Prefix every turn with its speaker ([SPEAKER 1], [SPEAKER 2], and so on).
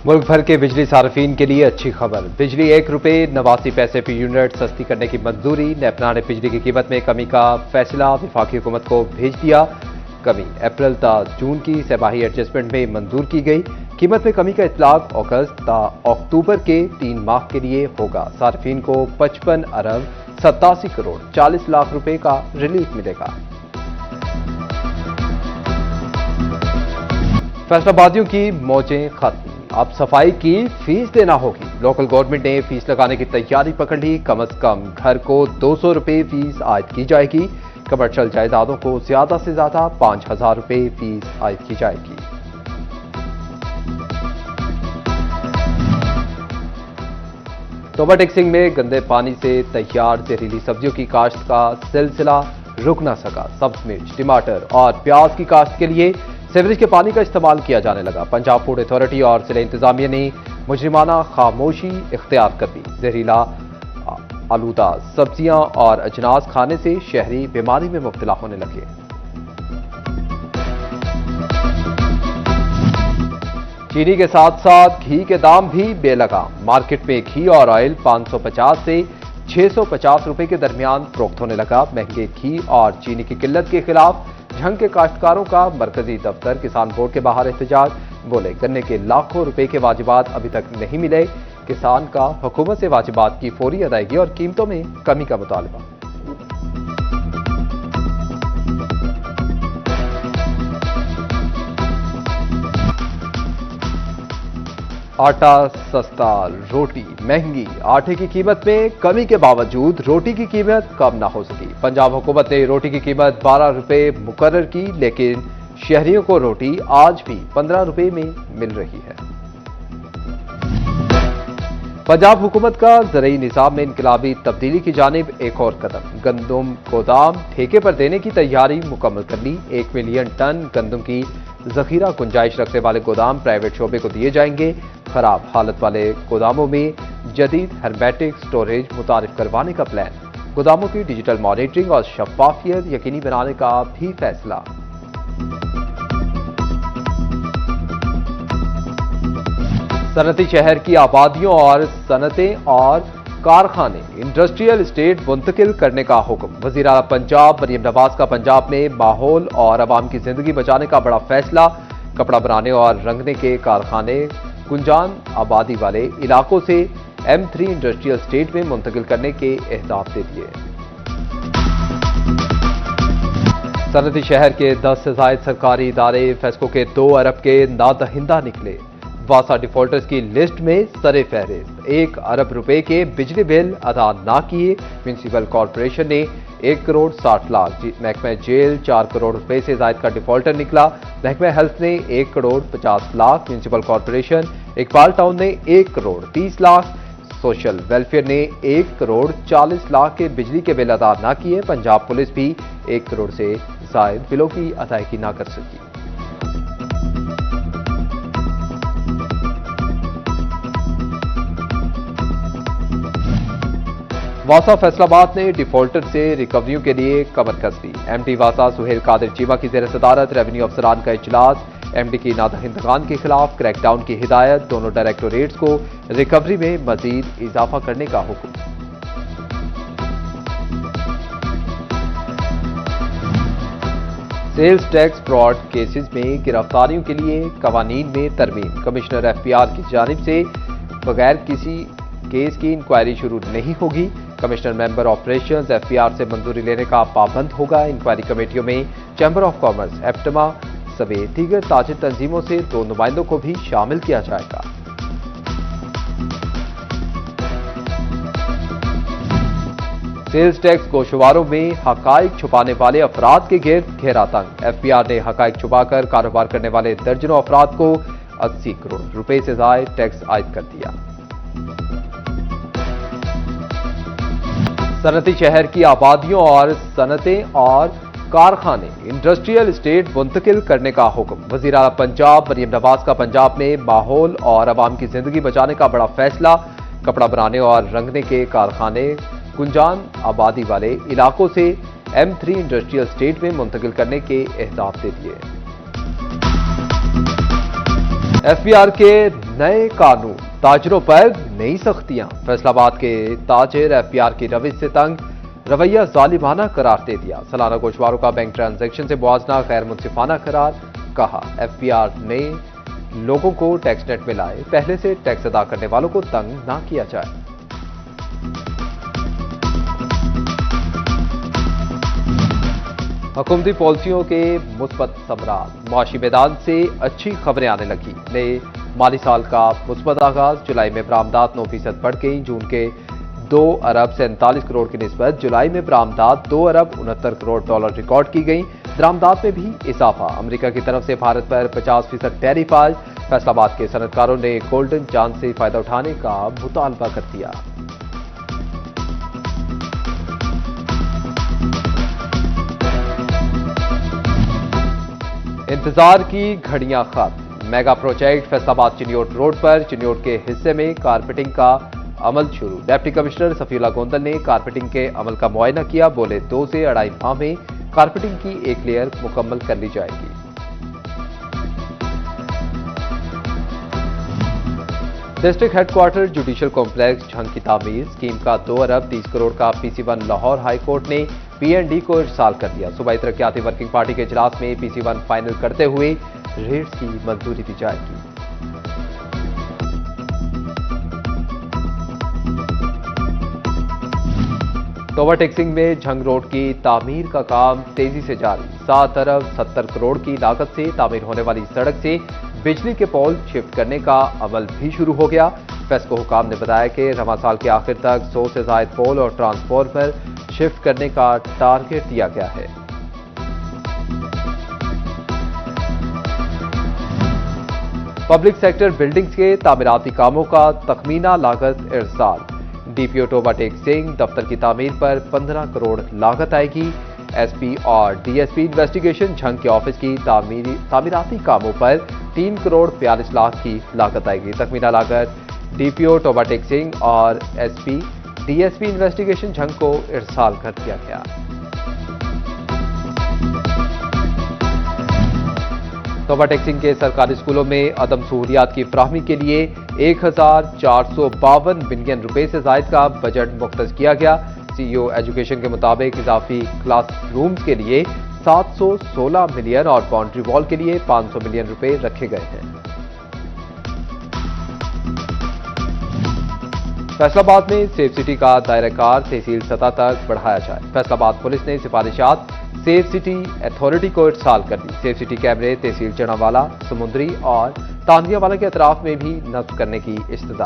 [SPEAKER 1] मुल्क भर के बिजली सार्फिन के लिए अच्छी खबर। बिजली ₹1.89 फी यूनिट सस्ती करने की मंजूरी। नेपना ने बिजली की कीमत में कमी का फैसला वफाकी हुकूमत को भेज दिया। कमी अप्रैल ता जून की सेबाही एडजस्टमेंट में मंजूर की गई। कीमत में कमी का इतलाक अगस्त ता अक्टूबर के 3 माह के लिए होगा। सार्फिन को 55 अरब 87 करोड़ 40 लाख रुपए का रिलीफ मिलेगा। फैसलाबादियों की मौजें खत्म, अब सफाई की फीस देना होगी। लोकल गवर्नमेंट ने फीस लगाने की तैयारी पकड़ ली। कम अज कम घर को 200 रुपए फीस आयद की जाएगी। कमर्शियल जायदादों को ज्यादा से ज्यादा 5000 रुपए फीस आयद की जाएगी। तोबा टेक्सिंग में गंदे पानी से तैयार जहरीली सब्जियों की काश्त का सिलसिला रुक न सका। सब्ज मिर्च, टमाटर और प्याज की काश्त के लिए सीवरेज के पानी का इस्तेमाल किया जाने लगा। पंजाब फूड अथॉरिटी और जिला इंतजामिया ने मुजरिमाना खामोशी इख्तियार कर दी। जहरीला आलूदा सब्जियां और अजनास खाने से शहरी बीमारी में मुब्तला होने लगे। चीनी के साथ साथ घी के दाम भी बेलगाम। मार्केट में घी और ऑयल 550 से 650 रुपए के दरमियान फरोख्त होने लगा। महंगे घी और चीनी की किल्लत के खिलाफ झंग के काश्तकारों का मरकजी दफ्तर किसान बोर्ड के बाहर एहतजाज। बोले गन्ने के लाखों रुपए के वाजिबात अभी तक नहीं मिले। किसान का हुकूमत से वाजिबात की फौरी अदायगी और कीमतों में कमी का मुतालबा। आटा सस्ता, रोटी महंगी। आटे की कीमत में कमी के बावजूद रोटी की कीमत कम ना हो सकी। पंजाब हुकूमत ने रोटी की कीमत 12 रुपए मुकर्रर की, लेकिन शहरियों को रोटी आज भी 15 रुपए में मिल रही है। पंजाब हुकूमत का ज़रई निज़ाम में इनकलाबी तब्दीली की जानिब एक और कदम। गंदम गोदाम ठेके पर देने की तैयारी मुकम्मल कर ली। 1 मिलियन टन गंदम की जखीरा गुंजाइश रखने वाले गोदाम प्राइवेट शोबे को दिए जाएंगे। खराब हालत वाले गोदामों में जदीद हर्मेटिक स्टोरेज मुतारिफ करवाने का प्लान। गोदामों की डिजिटल मॉनिटरिंग और शफाफियत यकीनी बनाने का भी फैसला। सनती शहर की आबादियों और सनतें और कारखाने इंडस्ट्रियल स्टेट मुंतकिल करने का हुक्म। वज़ीर आला पंजाब मरियम नवाज का पंजाब में माहौल और आवाम की जिंदगी बचाने का बड़ा फैसला। कपड़ा बनाने और रंगने के कारखाने कुंजान आबादी वाले इलाकों से M3 इंडस्ट्रियल स्टेट में मुंतकिल करने के एहदाफ दे दिए। सनती शहर के 10 से ज्यादा सरकारी इदारे फेस्को के 2 अरब के नादहिंदा निकले। वासा डिफॉल्टर्स की लिस्ट में सरे फहरिस्त। 1 अरब रुपए के बिजली बिल अदा ना किए। म्यूनिसिपल कॉरपोरेशन ने 1 करोड़ 60 लाख। महकमा जेल 4 करोड़ रुपए से ज्यादा का डिफॉल्टर निकला। महकमा हेल्थ ने 1 crore 50 lakh. Municipal corporation Iqbal town ने 1 करोड़ 30 लाख। सोशल वेलफेयर ने 1 करोड़ 40 लाख के बिजली के बिल अदा ना किए। पंजाब पुलिस भी 1 करोड़ से ज्यादा बिलों की अदायगी ना कर सकी। वासा फैसलाबाद ने डिफॉल्टर से रिकवरियों के लिए कमर कस दी। MD वासा सुहेल कादिर चीमा की जेर सदारत रेवेन्यू अफसरान का इजलास। MD की नादहिंदगान के खिलाफ क्रैकडाउन की हिदायत। दोनों डायरेक्टोरेट्स को रिकवरी में मजीद इजाफा करने का हुक्म। सेल्स टैक्स फ्रॉड केसेस में गिरफ्तारियों के लिए कवानीन में तरमीम। कमिश्नर FPR की जानिब से बगैर किसी केस की इंक्वायरी शुरू नहीं होगी। कमिश्नर मेंबर ऑपरेशंस FPR से मंजूरी लेने का पाबंद होगा। इंक्वायरी कमेटियों में चैम्बर ऑफ कॉमर्स, एप्टमा समेत दीगर ताजिर तंजीमों से 2 नुमाइंदों को भी शामिल किया जाएगा। सेल्स टैक्स गोशवारों में हकाइक छुपाने वाले अफराद के गिर्द घेरा तंग। FPR ने हकाइक छुपाकर कारोबार करने वाले दर्जनों अफराद को 80 करोड़ रुपए से ज्यादा टैक्स आयद कर दिया। सनती शहर की आबादियों और सनतें और कारखाने इंडस्ट्रियल स्टेट मुंतकिल करने का हुक्म। वज़ीर आला पंजाब मरियम नवाज का पंजाब में माहौल और आवाम की जिंदगी बचाने का बड़ा फैसला। कपड़ा बनाने और रंगने के कारखाने कुंजान आबादी वाले इलाकों से M3 इंडस्ट्रियल स्टेट में मुंतकिल करने के एहदाफ दे दिए। FPR के नए कानून, ताजरों पर नई सख्तियां। फैसलाबाद के ताजिर एफपीआर की रविश से तंग, रवैया जालिमाना करार दे दिया। सालाना गोशवारों का बैंक ट्रांजैक्शन से मुआवजा गैर मुनसिफाना करार। कहा एफपीआर ने लोगों को टैक्स नेट में लाए, पहले से टैक्स अदा करने वालों को तंग ना किया जाए। हुकूमती पॉलिसियों के मुस्बत समरात, मुआशी मैदान से अच्छी खबरें आने लगी। नए माली साल का मुस्बत आगाज, जुलाई में बरामदात 9% बढ़ गई। जून के 2 अरब 47 करोड़ की निस्बत जुलाई में बरामदात 2 अरब 69 करोड़ डॉलर रिकॉर्ड की गई। बरामदात में भी इजाफा, अमेरिका की तरफ से भारत पर 50% टैरिफ आज। फैसलाबाद के सनतकारों ने गोल्डन चांस से फायदा उठाने का मुतालबा कर दिया। इंतजार की घड़ियां खत्म, mega project Faisalabad Chiniot road पर चिन्योट के हिस्से में कारपेटिंग का अमल शुरू। डिप्टी कमिश्नर सफीउल्लाह गोंदल ने कारपेटिंग के अमल का मुआयना किया। बोले 2 से 2.5 माह में कारपेटिंग की एक लेयर मुकम्मल कर ली जाएगी। District headquarter judicial complex Jhang की तामीर, स्कीम का 2 अरब 30 करोड़ का PC1 लाहौर हाई कोर्ट ने PND को इरसाल कर दिया। सूबाई तरक्याती वर्किंग पार्टी के इजलास में PC1 फाइनल करते हुए रेट्स की मंजूरी दी जाएगी। ओवरटेक्सिंग में झंग रोड की तामीर का काम तेजी से जारी। 7 अरब 70 करोड़ की लागत से तामीर होने वाली सड़क से बिजली के पोल शिफ्ट करने का अमल भी शुरू हो गया। फेस्को हुकाम ने बताया कि रमा साल के आखिर तक 100 से ज्यादा पोल और ट्रांसफार्मर शिफ्ट करने का टारगेट दिया गया है। पब्लिक सेक्टर बिल्डिंग्स के तामीराती कामों का तखमीना लागत इरसाल। DPO टोबा टेक सिंह, दफ्तर की तामीर पर 15 करोड़ लागत आएगी। SP और DSP इन्वेस्टिगेशन झंग के ऑफिस की तामीराती कामों पर 3 करोड़ 42 लाख की लागत आएगी। तखमीना लागत DPO टोबा टेक सिंह और SP DSP इन्वेस्टिगेशन झंग को इरसाल कर दिया गया। टोबा टेक सिंह के सरकारी स्कूलों में अदम सहूलियात की फराहमी के लिए 1452 बिलियन रुपए से जायद का बजट मुख्तस किया गया। CEO एजुकेशन के मुताबिक इजाफी क्लासरूम्स के लिए 716 मिलियन और बाउंड्री वॉल के लिए 500 मिलियन रुपए रखे गए हैं। फैसलाबाद में सेफ सिटी का दायराकार तहसील सतह तक बढ़ाया जाए। फैसलाबाद पुलिस ने सिफारिशात सेफ सिटी अथॉरिटी को इरसाल कर दी। सेफ सिटी कैमरे तहसील चनावाला, समुंदरी और तांदियावाला के अतराफ में भी नस्ब करने की इस्तदा।